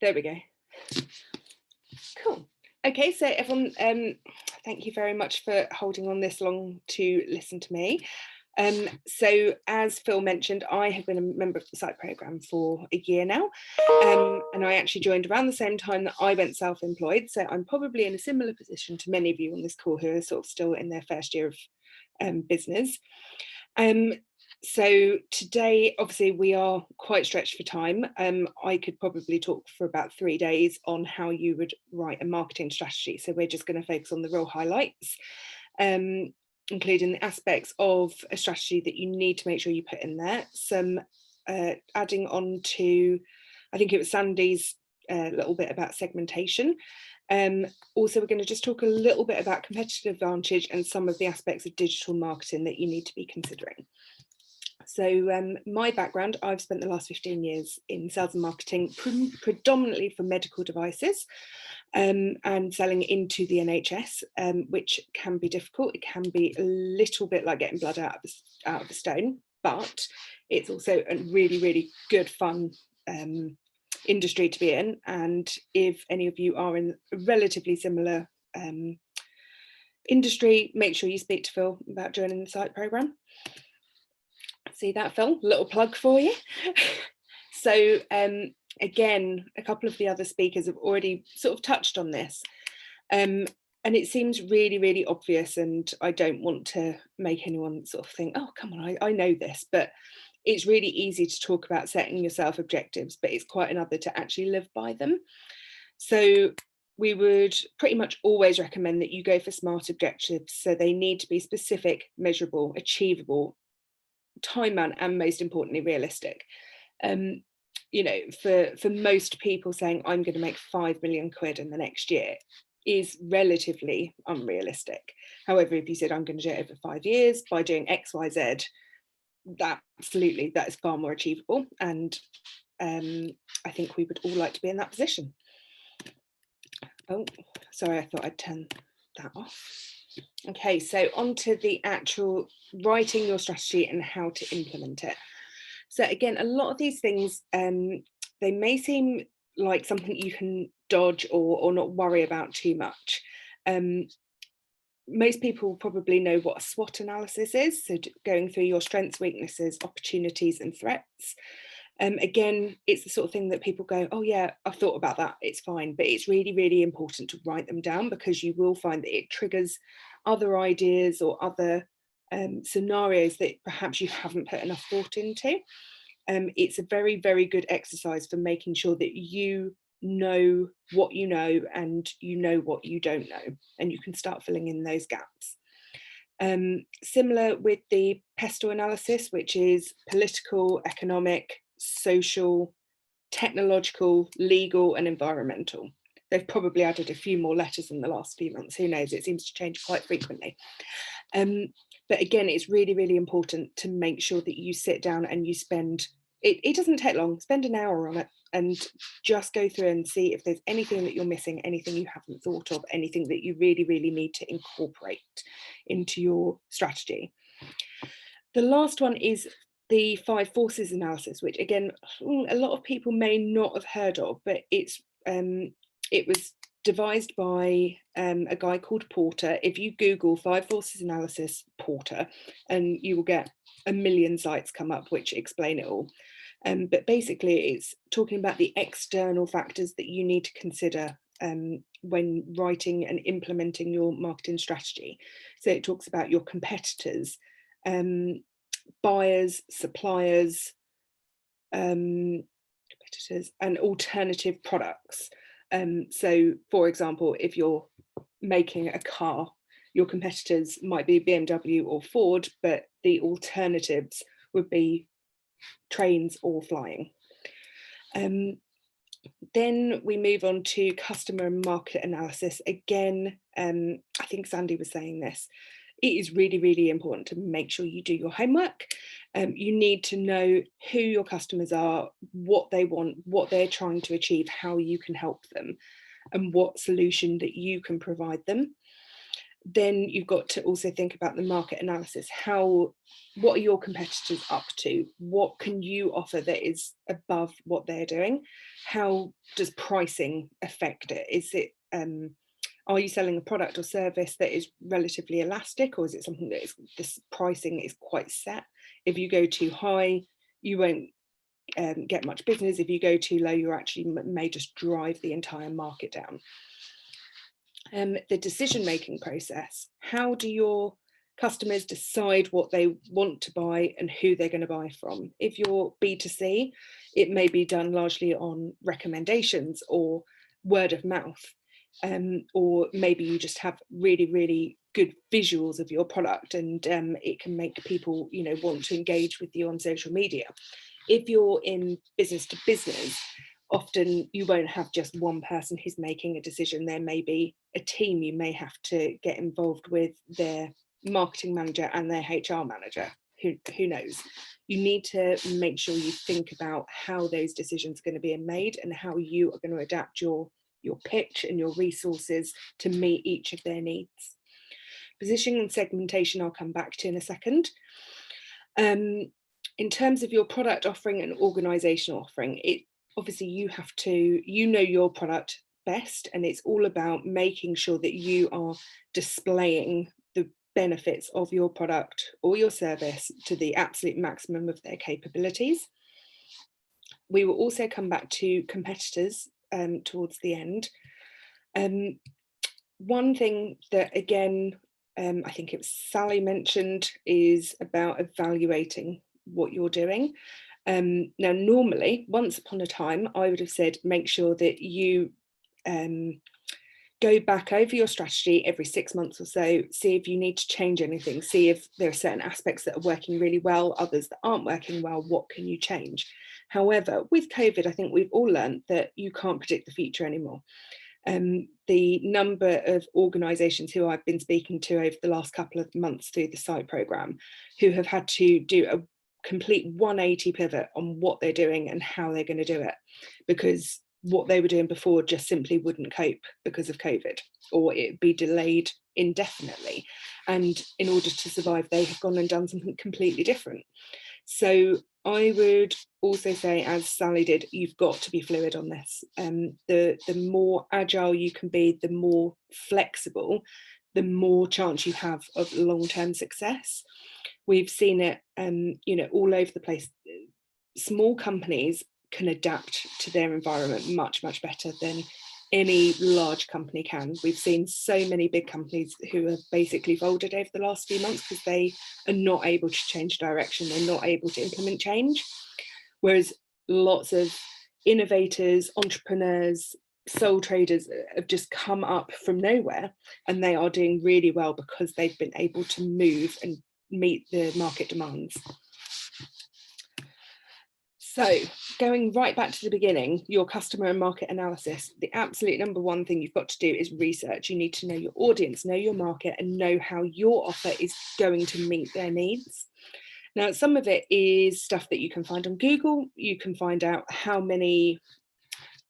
There we go. Cool. Okay, so everyone, thank you very much for holding on this long to listen to me. So as Phil mentioned, I have been a member of the site programme for a year now, and I actually joined around the same time that I went self-employed, so I'm probably in a similar position to many of you on this call who are sort of still in their first year of business. So today, obviously, we are quite stretched for time. I could probably talk for about 3 days on how you would write a marketing strategy. So we're just going to focus on the real highlights, including the aspects of a strategy that you need to make sure you put in there. Some adding on to, I think it was Sandy's little bit about segmentation. Also, we're going to just talk a little bit about competitive advantage and some of the aspects of digital marketing that you need to be considering. So my background, I've spent the last 15 years in sales and marketing, predominantly for medical devices, and selling into the NHS, which can be difficult. It can be a little bit like getting blood out of a stone, but it's also a really, really good fun industry to be in. And if any of you are in a relatively similar industry, make sure you speak to Phil about joining the site programme. See that, Phil? Little plug for you. So again, a couple of the other speakers have already sort of touched on this, and it seems really, really obvious, and I don't want to make anyone sort of think, oh, come on, I know this, but it's really easy to talk about setting yourself objectives, but it's quite another to actually live by them. So we would pretty much always recommend that you go for SMART objectives. So they need to be specific, measurable, achievable, time bound, and most importantly realistic. You know, for most people, saying I'm going to make 5 million quid in the next year is relatively unrealistic. However, if you said I'm going to do it over 5 years by doing XYZ, absolutely, that is far more achievable, and I think we would all like to be in that position. Oh, sorry, I thought I'd turn that off. Okay, so on to the actual writing your strategy and how to implement it. So again, a lot of these things, they may seem like something you can dodge or not worry about too much. Most people probably know what a SWOT analysis is, so going through your strengths, weaknesses, opportunities and threats. Again, it's the sort of thing that people go, oh yeah, I've thought about that, it's fine, but it's really, really important to write them down, because you will find that it triggers other ideas or other scenarios that perhaps you haven't put enough thought into. It's a very, very good exercise for making sure that you know what you know and you know what you don't know, and you can start filling in those gaps. Similar with the PESTEL analysis, which is political, economic, social, technological, legal and environmental. They've probably added a few more letters in the last few months, who knows, it seems to change quite frequently. But again, it's really, really important to make sure that you sit down and you spend, it doesn't take long, spend an hour on it and just go through and see if there's anything that you're missing, anything you haven't thought of, anything that you really, really need to incorporate into your strategy. The last one is the 5 forces analysis, which again, a lot of people may not have heard of, but it was devised by a guy called Porter. If you Google 5 forces analysis Porter, and you will get a million sites come up which explain it all. But basically it's talking about the external factors that you need to consider when writing and implementing your marketing strategy. So it talks about your competitors, buyers, suppliers, competitors and alternative products. So for example, if you're making a car, your competitors might be BMW or Ford, but the alternatives would be trains or flying. Then we move on to customer and market analysis. Again, I think Sandy was saying this, it is really, really important to make sure you do your homework. You need to know who your customers are, what they want, what they're trying to achieve, how you can help them, and what solution that you can provide them. Then you've got to also think about the market analysis. What are your competitors up to? What can you offer that is above what they're doing? How does pricing affect it? Is it are you selling a product or service that is relatively elastic, or is it something that is, this pricing is quite set? If you go too high, you won't get much business. If you go too low, you actually may just drive the entire market down. The decision-making process. How do your customers decide what they want to buy and who they're going to buy from? If you're B2C, it may be done largely on recommendations or word of mouth, or maybe you just have really, really good visuals of your product, and it can make people, you know, want to engage with you on social media. If you're in business to business, often you won't have just one person who's making a decision. There may be a team. You may have to get involved with their marketing manager and their HR manager. Who knows? You need to make sure you think about how those decisions are going to be made and how you are going to adapt your pitch and your resources to meet each of their needs. Positioning and segmentation I'll come back to in a second. In terms of your product offering and organizational offering, obviously you have to, you know your product best, and it's all about making sure that you are displaying the benefits of your product or your service to the absolute maximum of their capabilities. We will also come back to competitors towards the end. One thing that, again, I think it was Sally mentioned, is about evaluating what you're doing. Now, normally, once upon a time, I would have said, make sure that you go back over your strategy every 6 months or so, see if you need to change anything, see if there are certain aspects that are working really well, others that aren't working well, what can you change? However, with COVID, I think we've all learned that you can't predict the future anymore. The number of organisations who I've been speaking to over the last couple of months through the site programme who have had to do a complete 180 pivot on what they're doing and how they're going to do it, because what they were doing before just simply wouldn't cope because of COVID, or it'd be delayed indefinitely. And in order to survive, they have gone and done something completely different. So I would also say, as Sally did, you've got to be fluid on this. The more agile you can be, the more flexible, the more chance you have of long-term success. We've seen it, you know, all over the place. Small companies can adapt to their environment much, much better than any large company can. We've seen so many big companies who have basically folded over the last few months because they are not able to change direction, they're not able to implement change. Whereas lots of innovators, entrepreneurs, sole traders have just come up from nowhere, and they are doing really well because they've been able to move and meet the market demands. So going right back to the beginning, your customer and market analysis, the absolute number one thing you've got to do is research. You need to know your audience, know your market, and know how your offer is going to meet their needs. Now, some of it is stuff that you can find on Google. You can find out how many,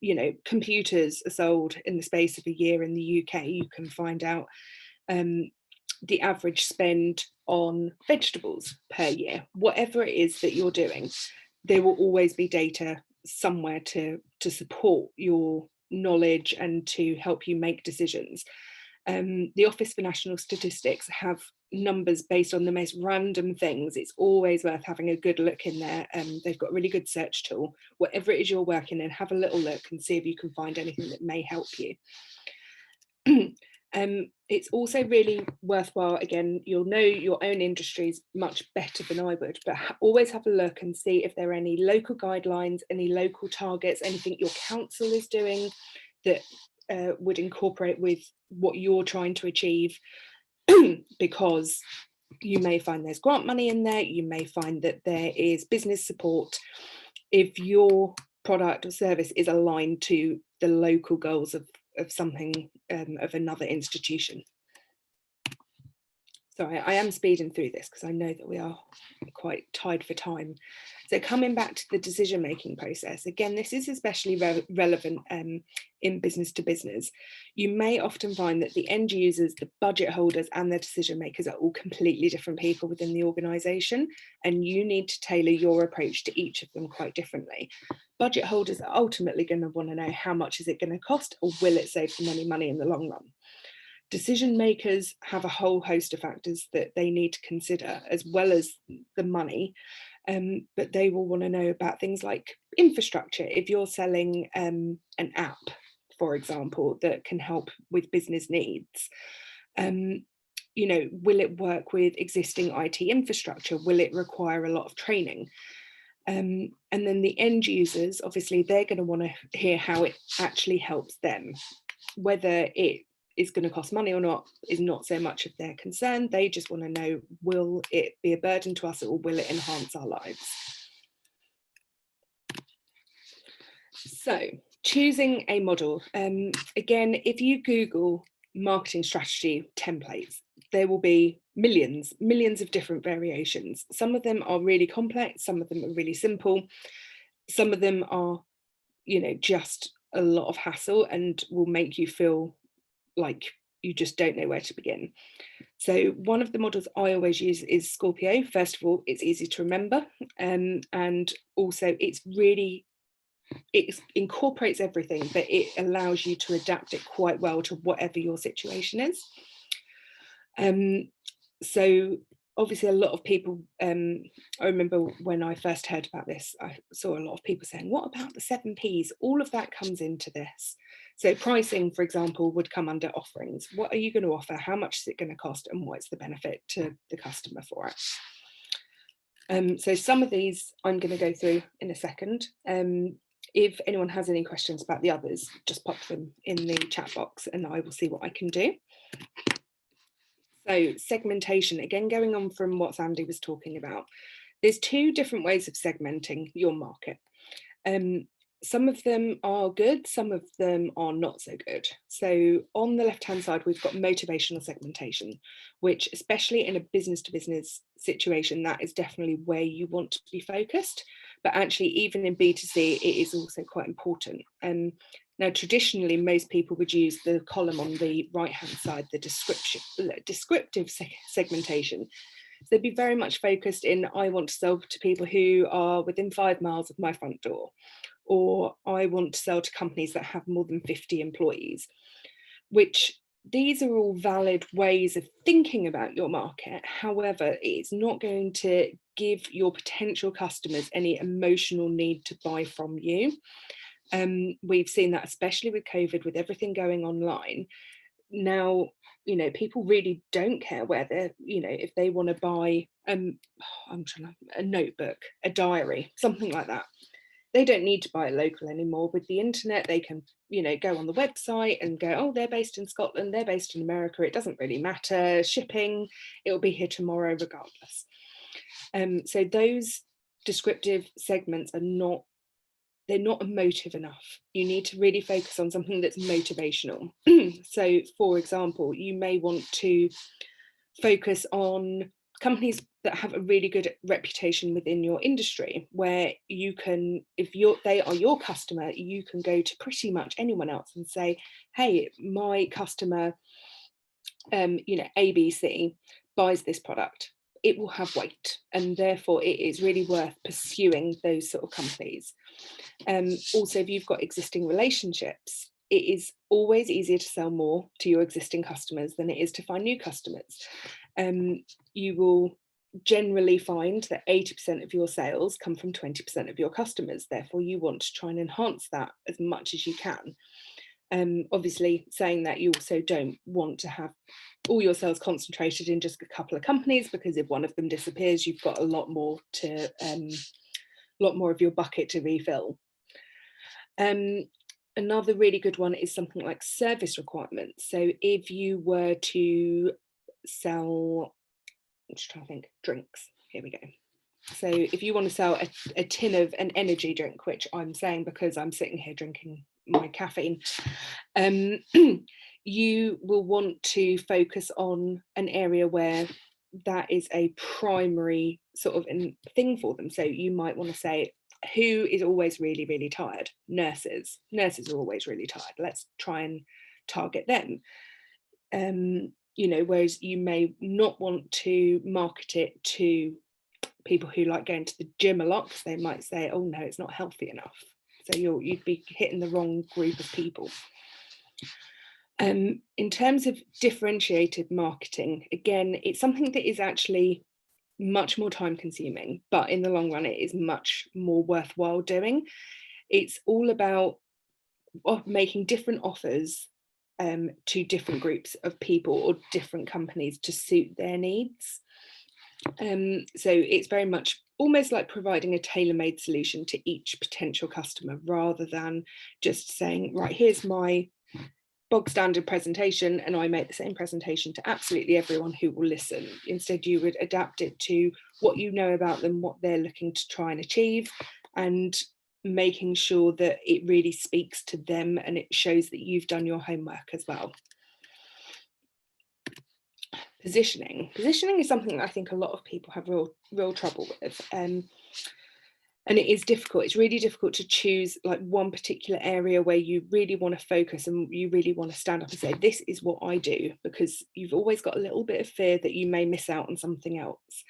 you know, computers are sold in the space of a year in the UK. You can find out the average spend on vegetables per year. Whatever it is that you're doing, there will always be data somewhere to support your knowledge and to help you make decisions. The Office for National Statistics have numbers based on the most random things. It's always worth having a good look in there. They've got a really good search tool. Whatever it is you're working in, have a little look and see if you can find anything that may help you. It's also really worthwhile, again, you'll know your own industries much better than I would, but always have a look and see if there are any local guidelines, any local targets, anything your council is doing that would incorporate with what you're trying to achieve, because you may find there's grant money in there, you may find that there is business support if your product or service is aligned to the local goals of something, of another institution. Sorry, I am speeding through this because I know that we are quite tied for time. So coming back to the decision-making process, again, this is especially relevant in business to business. You may often find that the end users, the budget holders and the decision makers are all completely different people within the organisation, and you need to tailor your approach to each of them quite differently. Budget holders are ultimately going to want to know how much is it going to cost, or will it save them any money in the long run. Decision makers have a whole host of factors that they need to consider, as well as the money, but they will want to know about things like infrastructure. If you're selling an app, for example, that can help with business needs, you know, will it work with existing IT infrastructure? Will it require a lot of training? And then the end users, obviously, they're going to want to hear how it actually helps them. Whether it is going to cost money or not is not so much of their concern. They just want to know, will it be a burden to us or will it enhance our lives? So choosing a model. Again, if you Google marketing strategy templates, there will be millions of different variations. Some of them are really complex, some of them are really simple, some of them are, you know, just a lot of hassle and will make you feel like you just don't know where to begin. So one of the models I always use is Scorpio. First of all, it's easy to remember, and also it incorporates everything, but it allows you to adapt it quite well to whatever your situation is. So obviously a lot of people, I remember when I first heard about this, I saw a lot of people saying, what about the 7 Ps? All of that comes into this. So pricing, for example, would come under offerings. What are you going to offer? How much is it going to cost? And what's the benefit to the customer for it? So some of these I'm going to go through in a second. If anyone has any questions about the others, just pop them in the chat box and I will see what I can do. So segmentation, again, going on from what Sandy was talking about, there's 2 different ways of segmenting your market. Some of them are good, some of them are not so good. So on the left-hand side, we've got motivational segmentation, which especially in a business-to-business situation, that is definitely where you want to be focused. But actually, even in B2C, it is also quite important. Now, traditionally, most people would use the column on the right-hand side, the descriptive segmentation. So they'd be very much focused in, I want to sell to people who are within 5 miles of my front door, or I want to sell to companies that have more than 50 employees, which these are all valid ways of thinking about your market. However, it's not going to give your potential customers any emotional need to buy from you. We've seen that especially with COVID, with everything going online. Now, you know, people really don't care whether, you know, if they want to buy a notebook, a diary, something like that. They don't need to buy a local anymore. With the internet, they can, you know, go on the website and go, oh, they're based in Scotland, they're based in America, it doesn't really matter. Shipping, it will be here tomorrow regardless. So those descriptive segments are not, they're not emotive enough. You need to really focus on something that's motivational. So, for example, you may want to focus on companies that have a really good reputation within your industry, where you can, if they are your customer, you can go to pretty much anyone else and say, hey, my customer, you know, ABC buys this product. It will have weight, and therefore it is really worth pursuing those sort of companies. Also, if you've got existing relationships, it is always easier to sell more to your existing customers than it is to find new customers. You will generally find that 80% of your sales come from 20% of your customers. Therefore, you want to try and enhance that as much as you can. Obviously, saying that, you also don't want to have all your sales concentrated in just a couple of companies, because if one of them disappears, you've got a lot more of your bucket to refill. Another really good one is something like service requirements. So if you were to sell, I'm just trying to think, drinks, here we go. So if you want to sell a tin of an energy drink, which I'm saying because I'm sitting here drinking my caffeine, you will want to focus on an area where that is a primary sort of thing for them. So you might want to say, who is always really, really tired? Nurses. Nurses are always really tired. Let's try and target them. You know, whereas you may not want to market it to people who like going to the gym a lot, because they might say, oh no, it's not healthy enough. So you'd be hitting the wrong group of people. In terms of differentiated marketing, again, it's something that is actually much more time consuming, but in the long run, it is much more worthwhile doing. It's all about making different offers to different groups of people or different companies to suit their needs. So it's very much almost like providing a tailor-made solution to each potential customer, rather than just saying, right, here's my bog standard presentation and I make the same presentation to absolutely everyone who will listen. Instead, you would adapt it to what you know about them, what they're looking to try and achieve, and making sure that it really speaks to them and it shows that you've done your homework as well. Positioning is something that I think a lot of people have real trouble with, and it is difficult. It's really difficult to choose like one particular area where you really want to focus and you really want to stand up and say, this is what I do, because you've always got a little bit of fear that you may miss out on something else.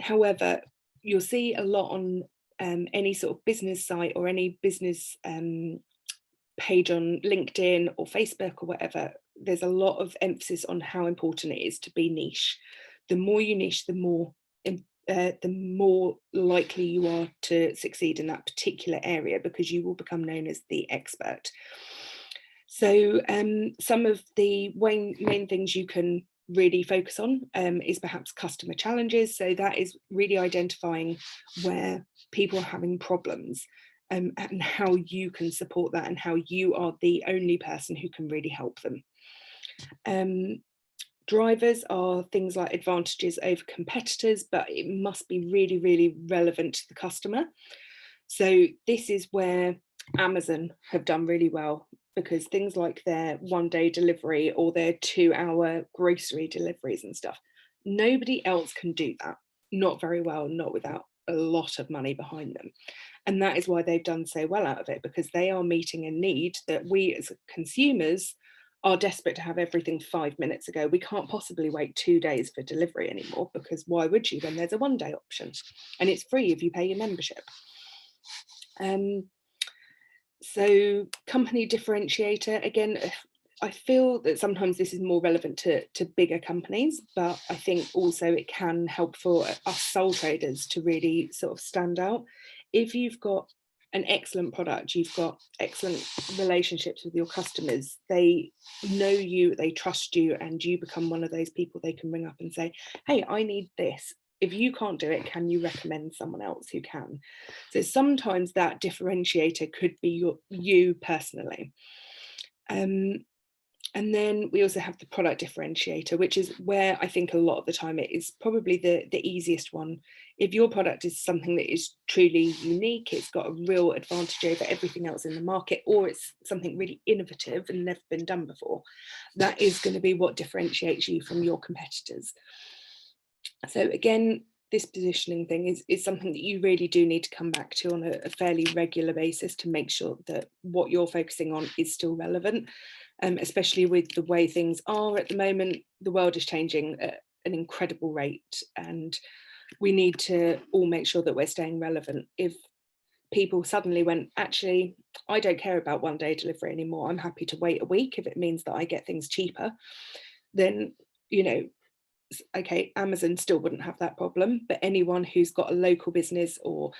However, you'll see a lot on any sort of business site or any business page on LinkedIn or Facebook or whatever, there's a lot of emphasis on how important it is to be niche. The more you niche, the more likely you are to succeed in that particular area, because you will become known as the expert. So some of the main things you can really focus on is perhaps customer challenges. So that is really identifying where people are having problems, and how you can support that, and how you are the only person who can really help them. Drivers are things like advantages over competitors, but it must be really, really relevant to the customer. So this is where Amazon have done really well, because things like their 1-day delivery or their 2-hour grocery deliveries and stuff, nobody else can do that. Not very well, not without a lot of money behind them. And that is why they've done so well out of it, because they are meeting a need that we as consumers are desperate to have everything 5 minutes ago. We can't possibly wait 2 days for delivery anymore, because why would you when there's a 1-day option? And it's free if you pay your membership. So company differentiator, again, I feel that sometimes this is more relevant to bigger companies, but I think also it can help for us sole traders to really sort of stand out. If you've got an excellent product, you've got excellent relationships with your customers, they know you, they trust you, and you become one of those people they can ring up and say, hey, I need this. If you can't do it, can you recommend someone else who can? So sometimes that differentiator could be you personally. And then we also have the product differentiator, which is where I think a lot of the time it is probably the easiest one. If your product is something that is truly unique, it's got a real advantage over everything else in the market, or it's something really innovative and never been done before, that is going to be what differentiates you from your competitors. So again, this positioning thing is something that you really do need to come back to on a fairly regular basis to make sure that what you're focusing on is still relevant. Especially with the way things are at the moment, the world is changing at an incredible rate, and we need to all make sure that we're staying relevant. If people suddenly went, actually, I don't care about 1-day delivery anymore, I'm happy to wait a week if it means that I get things cheaper, then, you know, okay, Amazon still wouldn't have that problem, but anyone who's got a local business or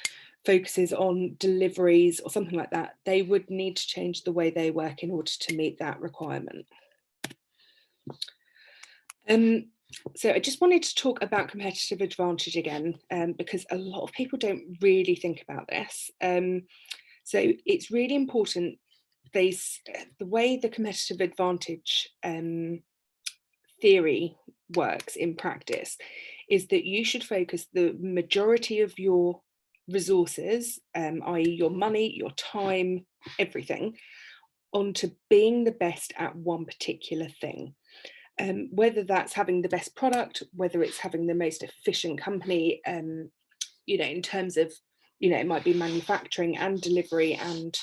focuses on deliveries or something like that, they would need to change the way they work in order to meet that requirement. So I just wanted to talk about competitive advantage again, because a lot of people don't really think about this. So it's really important, the way the competitive advantage theory works in practice is that you should focus the majority of your resources, i.e. your money, your time, everything, onto being the best at one particular thing. Whether that's having the best product, whether it's having the most efficient company, in terms of, it might be manufacturing and delivery and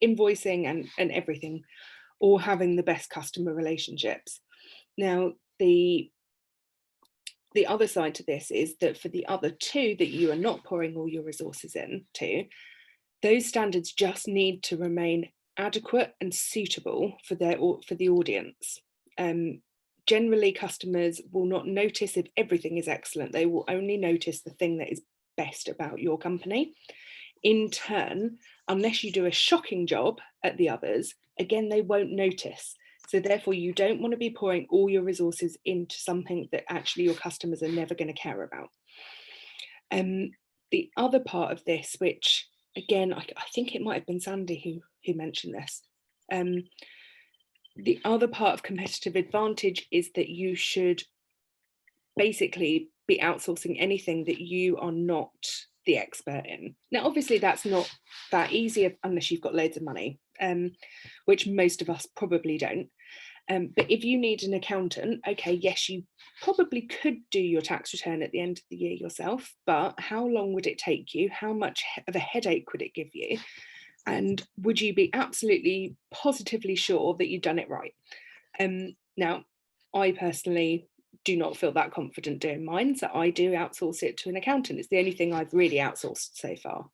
invoicing and everything, or having the best customer relationships. Now, the other side to this is that for the other two that you are not pouring all your resources into, those standards just need to remain adequate and suitable for the audience. Generally, customers will not notice if everything is excellent. They will only notice the thing that is best about your company. In turn, unless you do a shocking job at the others, again, they won't notice. So therefore, you don't want to be pouring all your resources into something that actually your customers are never going to care about. The other part of this, which again, I think it might have been Sandy who mentioned this. The other part of competitive advantage is that you should basically be outsourcing anything that you are not the expert in. Now, obviously, that's not that easy unless you've got loads of money, which most of us probably don't. But if you need an accountant, okay, yes, you probably could do your tax return at the end of the year yourself, but how long would it take you? How much of a headache would it give you? And would you be absolutely positively sure that you've done it right? Now, I personally do not feel that confident doing mine, so I do outsource it to an accountant. It's the only thing I've really outsourced so far.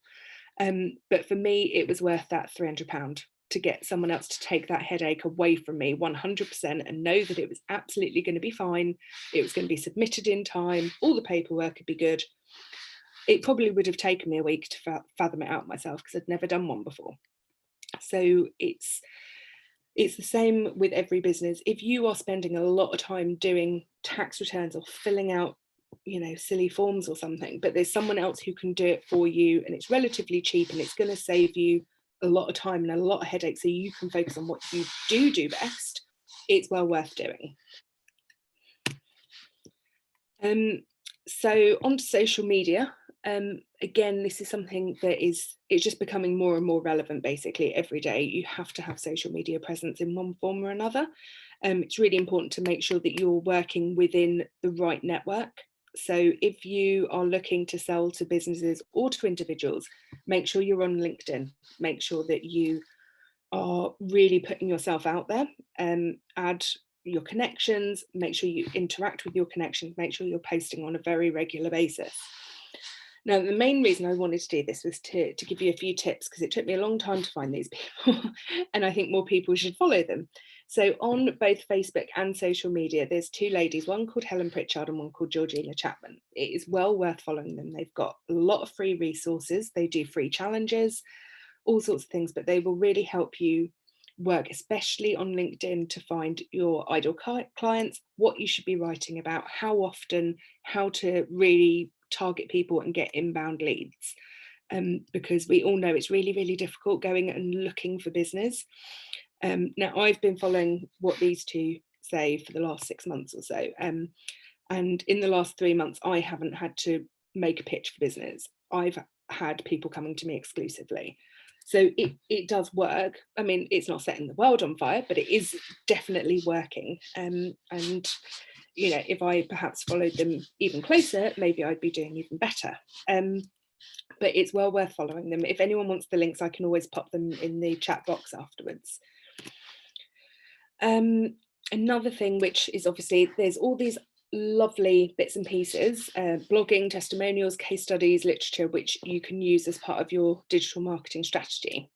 But for me, it was worth that £300 to get someone else to take that headache away from me 100% and know that it was absolutely going to be fine. It was going to be submitted in time. All the paperwork would be good. It probably would have taken me a week to fathom it out myself because I'd never done one before. So it's the same with every business. If you are spending a lot of time doing tax returns or filling out, silly forms or something, but there's someone else who can do it for you and it's relatively cheap and it's going to save you a lot of time and a lot of headache so you can focus on what you do best, it's well worth doing. So onto social media. Again, this is something that it's just becoming more and more relevant. Basically every day you have to have social media presence in one form or another. It's really important to make sure that you're working within the right network. So if you are looking to sell to businesses or to individuals, make sure you're on LinkedIn. Make sure that you are really putting yourself out there. Add your connections, make sure you interact with your connections, make sure you're posting on a very regular basis. Now, the main reason I wanted to do this was to give you a few tips, because it took me a long time to find these people and I think more people should follow them. So on both Facebook and social media, there's two ladies, one called Helen Pritchard and one called Georgina Chapman. It is well worth following them. They've got a lot of free resources. They do free challenges, all sorts of things, but they will really help you work, especially on LinkedIn, to find your ideal clients, what you should be writing about, how often, how to really target people and get inbound leads, because we all know it's really, really difficult going and looking for business. Now, I've been following what these two say for the last 6 months or so, and in the last 3 months I haven't had to make a pitch for business. I've had people coming to me exclusively. So it does work. I mean, it's not setting the world on fire, but it is definitely working. And if I perhaps followed them even closer, maybe I'd be doing even better. But it's well worth following them. If anyone wants the links, I can always pop them in the chat box afterwards. Another thing, which is obviously there's all these lovely bits and pieces, blogging, testimonials, case studies, literature, which you can use as part of your digital marketing strategy.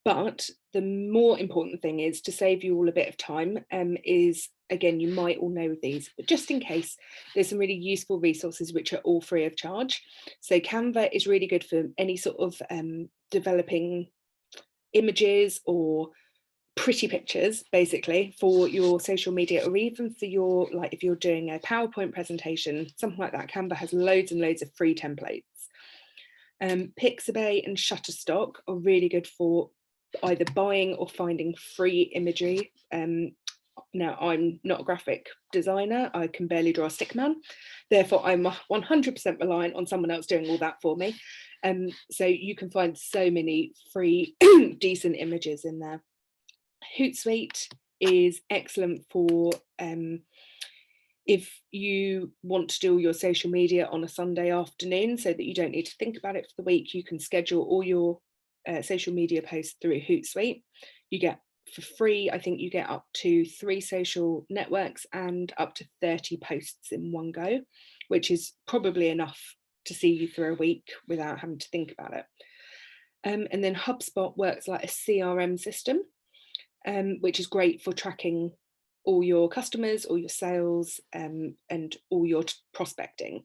But the more important thing is, to save you all a bit of time, is, again, you might all know these, but just in case, there's some really useful resources which are all free of charge. So Canva is really good for any sort of developing images or pretty pictures, basically, for your social media, or even for your, like, if you're doing a PowerPoint presentation, something like that. Canva has loads and loads of free templates. Pixabay and Shutterstock are really good for either buying or finding free imagery. Now, I'm not a graphic designer, I can barely draw a stick man, therefore I'm 100% reliant on someone else doing all that for me. So you can find so many free decent images in there. Hootsuite is excellent for if you want to do your social media on a Sunday afternoon so that you don't need to think about it for the week. You can schedule all your social media posts through Hootsuite. You get for free, I think you get up to 3 social networks and up to 30 posts in one go, which is probably enough to see you through a week without having to think about it. And then HubSpot works like a CRM system, which is great for tracking all your customers, all your sales, and all your prospecting.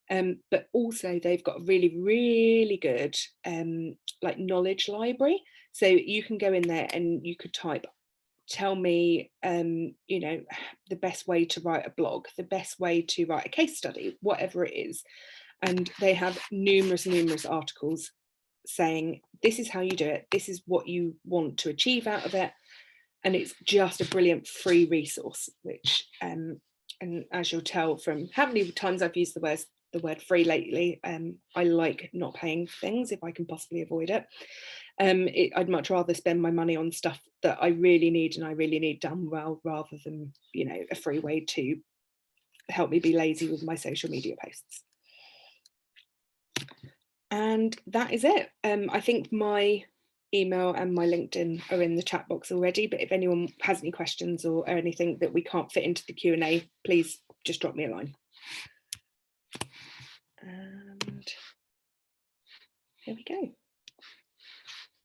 But also they've got a really, really good like knowledge library. So you can go in there and you could type, tell me, you know, the best way to write a blog, the best way to write a case study, whatever it is. And they have numerous articles saying, this is how you do it. This is what you want to achieve out of it. And it's just a brilliant free resource, which, and as you'll tell from how many times I've used the word free lately, I like not paying for things if I can possibly avoid it. I'd much rather spend my money on stuff that I really need and I really need done well, rather than, you know, a free way to help me be lazy with my social media posts. And that is it. I think my email and my LinkedIn are in the chat box already, but if anyone has any questions or anything that we can't fit into the Q&A, please just drop me a line. And here we go.